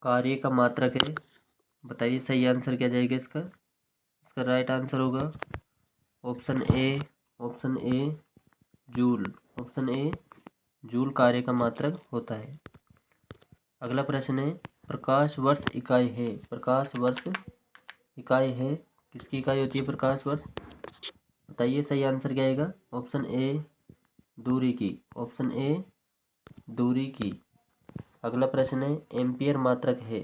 कार्य का मात्रक है। बताइए सही आंसर क्या जाएगा इसका। इसका राइट आंसर होगा option A joule. Option A joule कार्य का मात्रक होता है। अगला प्रश्न है, प्रकाश वर्ष इकाई है। प्रकाश वर्ष इकाई है, किसकी इकाई होती है प्रकाश वर्ष? बताइए सही आंसर क्या आएगा। ऑप्शन ए दूरी की। ऑप्शन ए दूरी की। अगला प्रश्न है, एम्पियर मात्रक है।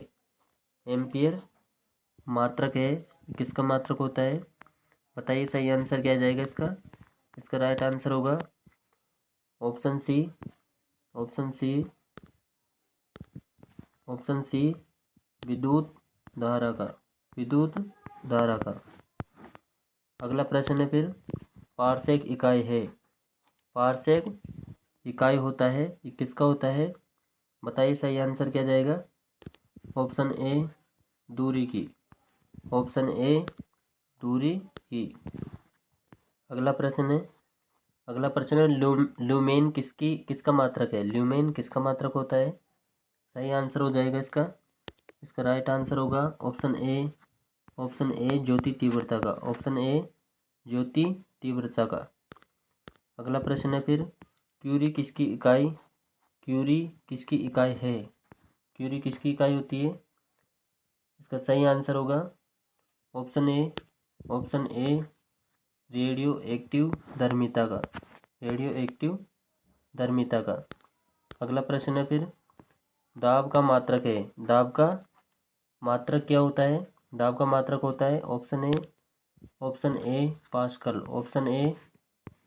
एम्पियर मात्रक है, किसका मात्रक होता है? बताइए सही आंसर क्या जाएगा इसका। इसका राइट आंसर होगा option C. Option C option C विद्युत धारा का। विद्युत धारा का। अगला प्रश्न है फिर, पारसेक इकाई है। पारसेक इकाई होता है, ये किसका होता है? बताइए सही आंसर क्या जाएगा। ऑप्शन ए दूरी की। ऑप्शन ए दूरी की। अगला प्रश्न है, ल्यूमेन किसका मात्रक है? ल्यूमेन किसका मात्रक होता है? सही आंसर हो जाएगा इसका। इसका राइट आंसर होगा ऑप्शन ए ज्योति तीव्रता का। ऑप्शन ए ज्योति तीव्रता का। अगला प्रश्न है फिर, क्यूरी किसकी इकाई? क्यूरी किसकी इकाई है? क्यूरी किसकी इकाई होती है? इसका सही आंसर होगा ऑप्शन ए रेडियो एक्टिव धर्मिता का। रेडियो एक्टिव धर्मिता का। अगला प्रश्न है फिर, दाब का मात्रक है। दाब का मात्रक क्या होता है? दाब का मात्रक होता है option A pascal. Option A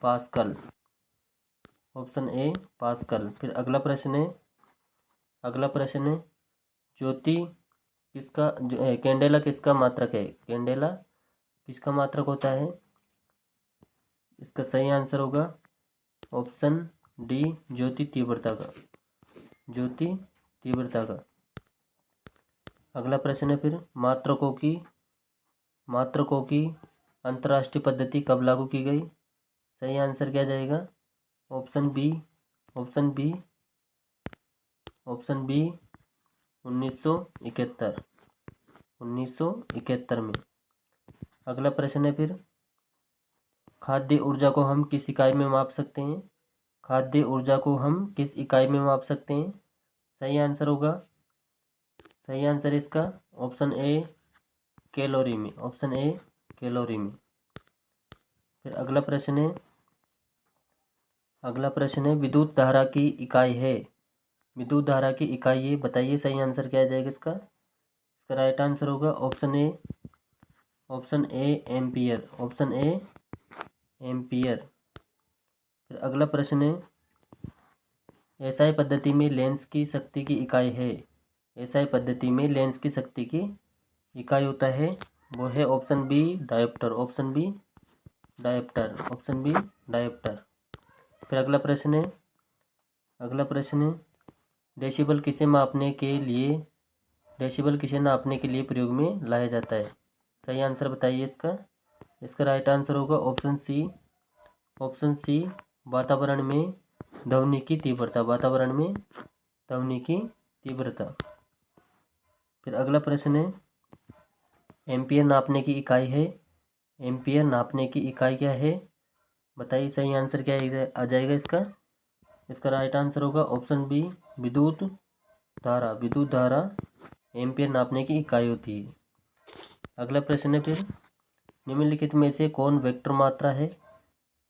pascal. Option A pascal. फिर अगला प्रश्न है, ज्योति कैंडेला किसका मात्रक है? कैंडेला किसका मात्रक होता है? इसका सही आंसर होगा ऑप्शन डी ज्योति तीव्रता का। ज्योति तीव्रता का। अगला प्रश्न है फिर, मात्रकों की अंतर्राष्ट्रीय पद्धति कब लागू की गई? सही आंसर क्या जाएगा। Option B 1971। 1971 में। अगला प्रश्न है फिर, खाद्य ऊर्जा को हम किस इकाई में माप सकते हैं? खाद्य ऊर्जा को हम किस इकाई में माप सकते हैं? सही आंसर होगा, सही आंसर इसका ऑप्शन ए कैलोरी में। ऑप्शन ए कैलोरी में। फिर अगला प्रश्न है, विद्युत धारा की इकाई है। विद्युत धारा की इकाई है, बताइए सही आंसर क्या आ जाएगा इसका। इसका राइट आंसर होगा option A ampere. Option A ampere. फिर अगला प्रश्न है, एसआई पद्धति में लेंस की शक्ति की इकाई है। एसआई पद्धति में लेंस की शक्ति की इकाई होता है, वो है option B dioptre. Option B dioptre. Option B dioptre. फिर अगला प्रश्न है, डेसिबल किसे नापने के लिए प्रयोग में लाया जाता है? सही आंसर बताइए इसका। इसका राइट आंसर होगा ऑप्शन सी वातावरण में ध्वनि की तीव्रता। वातावरण में ध्वनि की तीव्रता। फिर अगला प्रश्न है, एम्पियर नापने की इकाई है। एम्पियर नापने की इकाई क्या है? बताइए सही आंसर क्या आ जाएगा इसका। इसका राइट आंसर होगा ऑप्शन बी विद्युत धारा। विद्युत धारा एम्पियर नापने की इकाई होती है। अगला प्रश्न है फिर, निम्नलिखित में से कौन वेक्टर मात्रा है?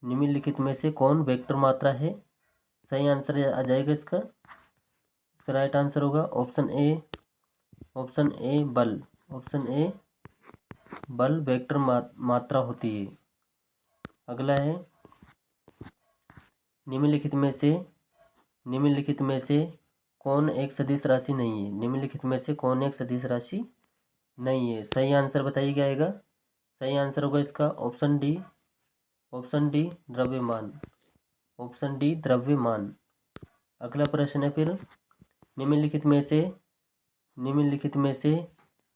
निम्नलिखित में से कौन वेक्टर मात्रा है? सही आंसर आ जाएगा इसका। इसका राइट आंसर होगा ऑप्शन ए बल। ऑप्शन ए बल वेक्टर मात्रा होती है। अगला है, निम्नलिखित में से कौन एक सदिश राशि नहीं है? निम्नलिखित में से कौन एक सदिश राशि नहीं है? सही आंसर बताइए क्या आएगा। सही आंसर होगा इसका ऑप्शन डी द्रव्यमान। ऑप्शन डी द्रव्यमान। अगला प्रश्न है फिर, निम्नलिखित में से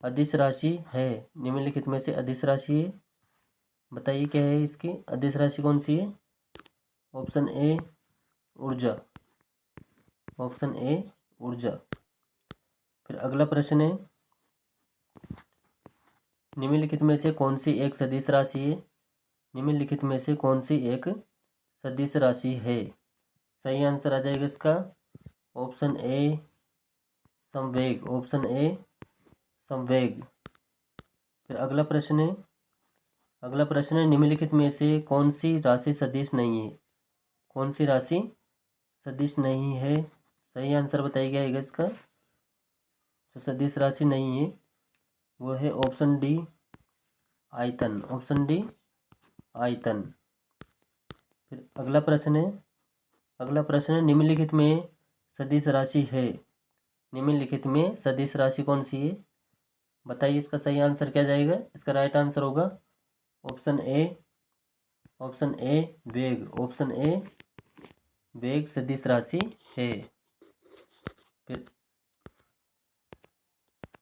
अदिश राशि है। निम्नलिखित में से अदिश राशि है, बताइए क्या है इसकी अदिश राशि कौन सी है? ऑप्शन ए ऊर्जा। ऑप्शन ए ऊर्जा। फिर अगला प्रश्न है, निम्नलिखित में से कौन सी एक सदिश राशि है? निम्नलिखित में से कौन सी एक सदिश राशि है? सही आंसर आ जाएगा इसका ऑप्शन ए संवेग, ऑप्शन ए संवेग। फिर अगला प्रश्न है, निम्नलिखित में से कौन सी राशि सदिश नहीं है? कौन सी राशि सदिश नहीं है? सही आंसर बताइए क्या आएगा इसका? जो सदिश राशि नहीं है वो है ऑप्शन डी आयतन, ऑप्शन डी आयतन। फिर अगला प्रश्न है, निम्नलिखित में सदिश राशि है। निम्नलिखित में सदिश राशि कौन सी है? बताइए इसका सही आंसर क्या जाएगा? इसका राइट आंसर होगा ऑप्शन ए वेग, ऑप्शन ए वेग सदिश राशि है। फिर